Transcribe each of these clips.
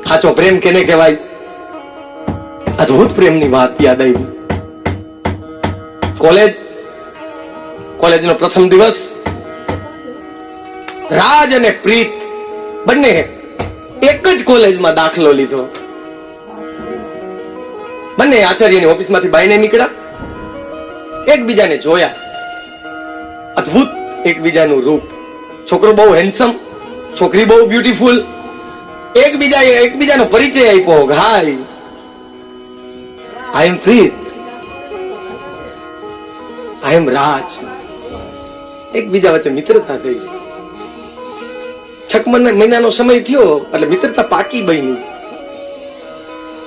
સાચો પ્રેમ કેને કહેવાય? અદભુત પ્રેમની વાત યાદ આવી. કોલેજનો પ્રથમ દિવસ. રાજ અને પ્રીત બંને એક જ કોલેજમાં દાખલો લીધો. બંને આચાર્યની ઓફિસમાંથી બાઈને નીકળ્યા, એકબીજાને જોયા. અદભુત એકબીજાનું રૂપ. છોકરો બહુ હેન્ડસમ, છોકરી બહુ બ્યુટીફુલ. એકબીજાનો પરિચય આપ્યો. હાય, આઈ એમ પ્રીત, આઈ એમ રાજ. એકબીજા વચ્ચે મિત્રતા થઈ. 6 મહિનાનો સમય થયો એટલે મિત્રતા પાકી બની.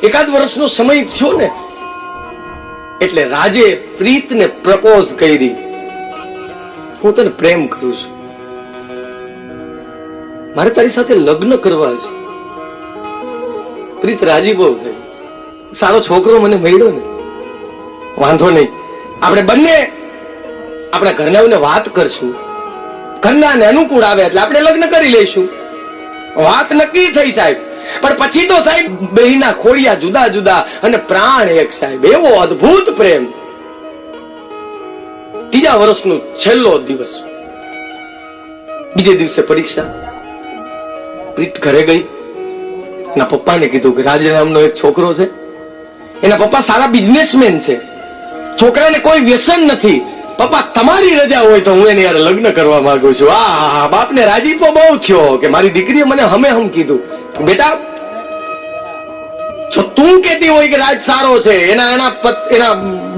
એકાદ વર્ષનો સમય થયો ને એટલે રાજે પ્રીતને પ્રપોઝ કરી. હું તને પ્રેમ કરું છું, મારે તારી સાથે લગ્ન કરવા છે. પ્રીત રાજી બહુ થઈ. સારો છોકરો મને મળ્યો ને, વાંધો નહીં, આપણે બંને આપણા ઘરનાઓને વાત કરશું, ઘરનાને અનુકૂળ આવે એટલે આપણે લગ્ન કરી લઈશું. વાત નક્કી થઈ સાહેબ. પણ પછી તો સાહેબ બેયના ખોડિયા જુદા જુદા અને પ્રાણ એક સાહેબ. એવો અદ્ભુત પ્રેમ. ત્રીજા વર્ષનો છેલ્લો દિવસ, બીજે દિવસે પરીક્ષા. પ્રીત ઘરે ગઈ. એના પપ્પાને કીધું કે રાજ નામનો એક છોકરો છે, એના પપ્પા સારા બિઝનેસમેન છે, છોકરાને કોઈ વ્યસન નથી. પપ્પા તમારી રજા હોય તો હું એને યાર લગ્ન કરવા માંગુ છું. આ બાપને રાજીપો બહુ થયો કે મારી દીકરીએ મને હમ કીધું. બેટા, જો તું કેતી હોય કે રાજ સારો છે, એના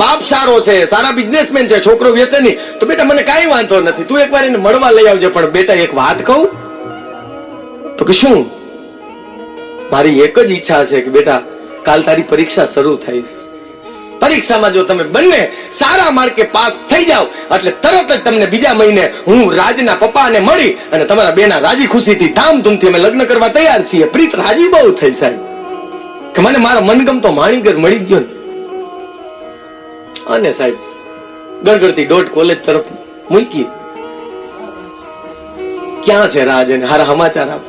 બાપ સારો છે, સારા બિઝનેસમેન છે, છોકરો વ્યસની, તો બેટા મને કાંઈ વાંધો નથી, તું એકવાર એને મળવા લઈ આવજે. પણ બેટા એક વાત કહું? તો કે શું? મારી એક જ ઈચ્છા છે કે બેટા કાલ તારી પરીક્ષા શરૂ થઈ છે. પરીક્ષામાં જો તમે બંને સારા માર્કે પાસ થઈ જાવ એટલે તરત જ તમને બીજા મહિને હું રાજના પપ્પાને મળી અને તમારા બેના રાજી ખુશીથી ધામધૂમથી અમે લગ્ન કરવા તૈયાર છીએ. પ્રીત રાજી બહુ થઈ સાહેબ કે મને મારો મનગમતો માણીગર મળી ગયો ને. અને સાહેબ ગણગણતી દોઢ કોલેજ તરફ મૂકી. ક્યાં છે રાજ? એને હારા સમાચાર આપ.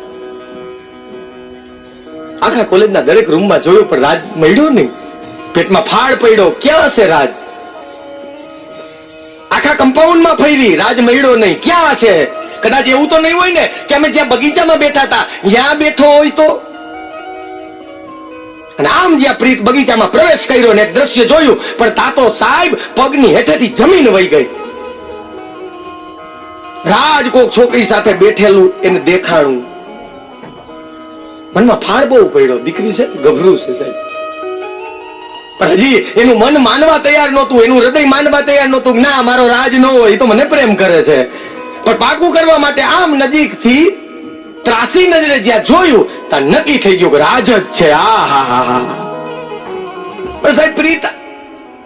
આખા કોલેજના દરેક રૂમમાં જોયું પણ રાજ મળ્યો નહીં. પેટમાં ફાડ પડ્યો. ક્યાં છે રાજ? આખા કમ્પાઉન્ડમાં ફરી, રાજ મળ્યો નહીં. ક્યાં છે? કદાચ એવું તો નહીં હોય ને કે અમે જ્યાં બગીચામાં બેઠા હતા ત્યાં બેઠો હોય તો? અને આમ જ્યાં પ્રીત બગીચામાં પ્રવેશ કર્યો ને દ્રશ્ય જોયું, પણ તાતો સાહેબ પગની હેઠેથી જમીન વહી ગઈ. રાજ કોક છોકરી સાથે બેઠેલું એને દેખાણું. મનમાં ફાડ બહુ પડ્યો. દીકરી છે, ગભરું છે સાહેબ. પણ હજી એનું મન માનવા તૈયાર નહોતું, એનું હૃદય માનવા તૈયાર નહોતું. ના, મારો રાજ ન હોય, તો મને પ્રેમ કરે છે. પણ પાકું કરવા માટે આમ નજીકથી ત્રાસી નજરે જ્યાં જોયું ત્યાં નક્કી થઈ ગયું કે રાજ જ છે. પણ સાહેબ પ્રીત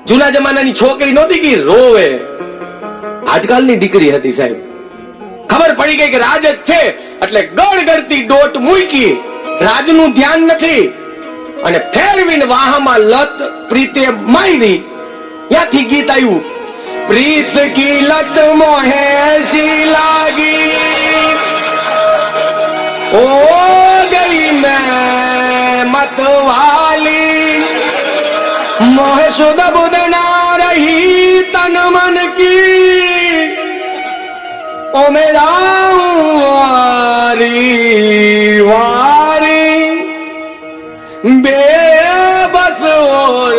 જૂના જમાનાની છોકરી નહોતી કે રોવે. આજકાલની દીકરી હતી સાહેબ. ખબર પડી ગઈ કે રાજ જ છે એટલે ગણગણતી દોટ મૂકી. રાજનું ધ્યાન નથી અને ફેરવીને વાહમાં લત પ્રીતે મારી. ત્યાંથી ગીત આવ્યું, પ્રીત કી લત મોહે સી લાગી, ઓ ગઈ મેં મતવાલી, મોહ સુધ બુધ ના રહી તન મન કી, ઓ મેરા વારી વારી, बेबस और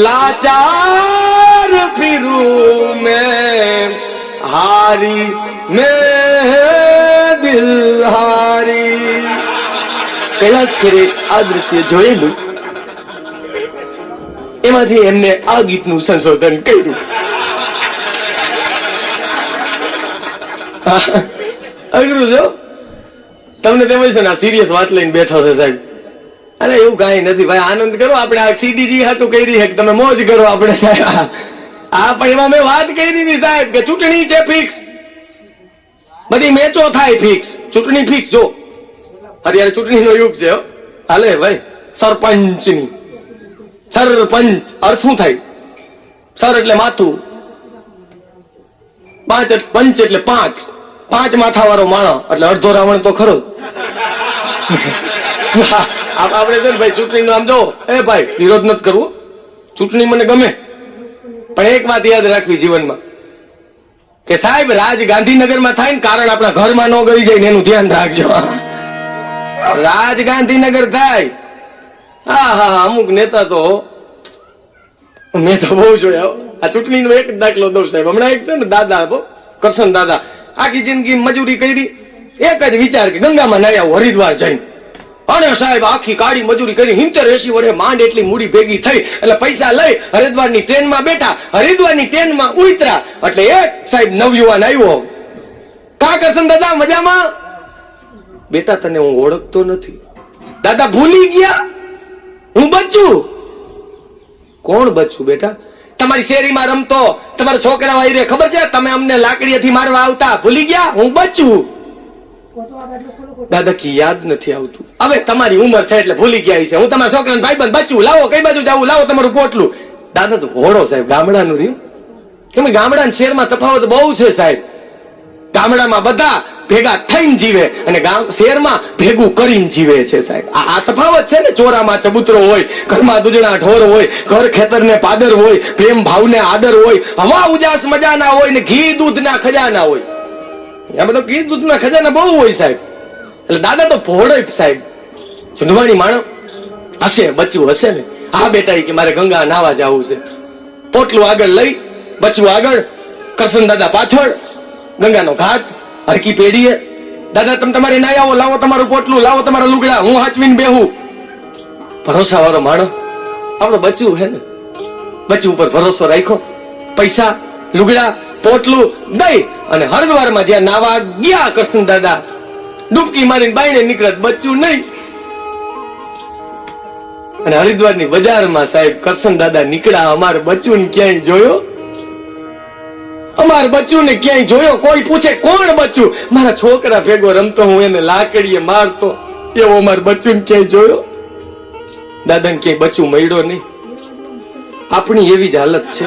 लाचार फिरूं मैं, हारी मैं दिल हारी. કૈલાસ ખેરે આ દ્રશ્ય જોયેલું, એમાંથી એમને આ ગીતનું સંશોધન કર્યું. અઘરું જો તમને તેમ છે ને, આ સિરિયસ વાત લઈને બેઠો છે સાહેબ. અરે એવું કઈ નથી ભાઈ, આનંદ કરો. આપણે આ સીડીજી હતું કરી છે, તમે મોજ કરો. આપણે આ પણ એમાં મેં વાત કરી હતી સાહેબ કે ચૂંટણી છે ફિક્સ, બધી મેચો થાય ફિક્સ, ચૂંટણી ફિક્સ. જો અત્યારે ચૂંટણીનો યુગ છે. હાલે ભાઈ સરપંચની. સરપંચ અર્થ શું થાય? સર એટલે માથું, પંચ એટલે પાંચ માથા વાળો માણસ એટલે અડધો રાવણ તો ખરો. આપણે છે ને ભાઈ ચૂંટણીનું આમ જો એ ભાઈ વિરોધ નથી કરવો, ચૂંટણી મને ગમે, પણ એક વાત યાદ રાખવી જીવનમાં કે સાહેબ રાજ ગાંધીનગરમાં થાય ને કારણ આપણા ઘરમાં ન ગઈ જાય ને એનું ધ્યાન રાખજો. રાજ ગાંધીનગર થાય, હા હા અમુક નેતા તો મેં તો બહુ જોયા. આ ચૂંટણીનો એક જ દાખલો દઉં સાહેબ. હમણાં એક છે ને દાદા કરશન દાદા, આખી જિંદગી મજૂરી કરી, એક જ વિચાર કે ગંગામાં નાહી આવું હરિદ્વાર જઈને. અને સાહેબ આખી કાળી મજૂરી કરી 70-80 વર્ષે માંડ એટલી મૂડી ભેગી થઈ એટલે પૈસા લઈ હરિદ્વારની ટ્રેનમાં બેઠા, હરિદ્વારની ટ્રેનમાં ઉતરા એટલે એક સાહેબ નવયુવાન આવ્યો, કા કરશન દાદા મજામાં? બેટા તને હું ઓળખતો નથી. દાદા ભૂલી ગયા, હું બચ્ચું. કોણ બચ્ચું બેટા? તમારી શેરીમાં રમતો તમારા છોકરા વાયરે ખબર છે, તમે અમને લાકડીથી મારવા આવતા, ભૂલી ગયા? હું બચ્ચું. દાદા કી યાદ નથી આવતું. હવે તમારી ઉંમર થાય એટલે ભૂલી ગયા છે. હું તમારા છોકરાને ભાઈબંધ બચ્ચું, લાવો કઈ બાજુ જાવું, લાવો તમારું પોટલું. દાદા તો ઘોડો સાહેબ ગામડાનું રહ્યું. કેમ ગામડા શહેરમાં તફાવત બહુ છે સાહેબ. ગામડામાં બધા ભેગા થઈને જીવે અને શહેરમાં ભેગું કરીને જીવે છે સાહેબ. આ તફાવત છે ને. ચોરામાં ચબૂતરો હોય, ઘરમાં દૂધણા ઢોર હોય, ઘર ખેતર ને પાદર હોય, પ્રેમ ભાવ ને આદર હોય, હવા ઉજાસ મજા ના હોય ને ઘી દૂધ ના ખજાના હોય. આ બધો ઘી દૂધ ના ખજાના બહુ હોય સાહેબ. એટલે દાદા તો ભોળો સાહેબ, ચુંદવાણી માણસ હશે, બચ્ચું હશે ને. હા બેટા કે મારે ગંગા નાવા જવું છે. પોટલું આગળ લઈ, બચ્ચું આગળ, કરશન દાદા પાછળ, ગંગાનો ઘાટ હરકી પેઢીએ. દાદા તમે તમારે નાઈ આવો, લાવો તમારું પોટલું, લાવો તમારા લુગડા, હું હાચવીને બેહું. ભરોસા વાળો માણસ આપણો બચ્ચું હે ને. બચ્ચું ઉપર ભરોસો રાખ્યો, પૈસા લુગડા પોટલું દઈ અને હરિદ્વારમાં જ્યાં નાવા ગયા કરશન દાદા ડૂબકી મારીને બાયણે નીકળત, બચ્ચું નહીં. અને હરિદ્વારની બજારમાં સાહેબ કરશન દાદા નીકળ્યા. અમારે બચ્ચું ક્યાંય જોયો? અમારા બચ્ચું ને ક્યાંય જોયો? કોઈ પૂછે કોણ બચ્ચું? મારા છોકરા ભેગો રમતો, હું એને લાકડીએ મારતો, એવો અમારા બચ્ચું ક્યાંય જોયો? દાદાને ક્યાંય બચ્ચું મળ્યો નહીં. આપણી એવી જ હાલત છે.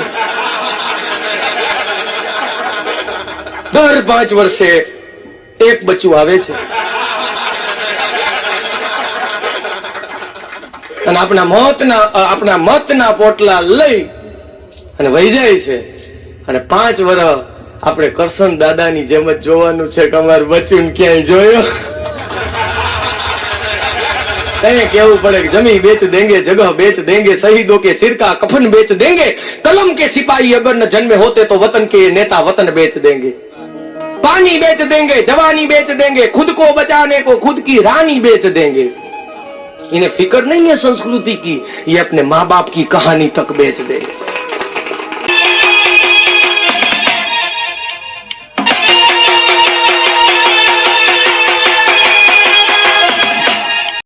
દર 5 વર્ષે એક બચ્ચું આવે છે અને આપણા મતના પોટલા લઈ અને વહી જાય છે. અને 5 વર્ષ આપણે કરશન દાદાની જેમ જ જોવાનું છે કે અમારું બચ્ચું ક્યાંય જોયો? कहीं केवू पड़े कि जमी बेच देंगे, जगह बेच देंगे, शहीदों के सिर का कफन बेच देंगे, कलम के सिपाही अगर न जन्मे होते तो वतन के नेता वतन बेच देंगे, पानी बेच देंगे, जवानी बेच देंगे, खुद को बचाने को खुद की रानी बेच देंगे. इन्हें फिक्र नहीं है संस्कृति की, ये अपने माँ बाप की कहानी तक बेच देंगे.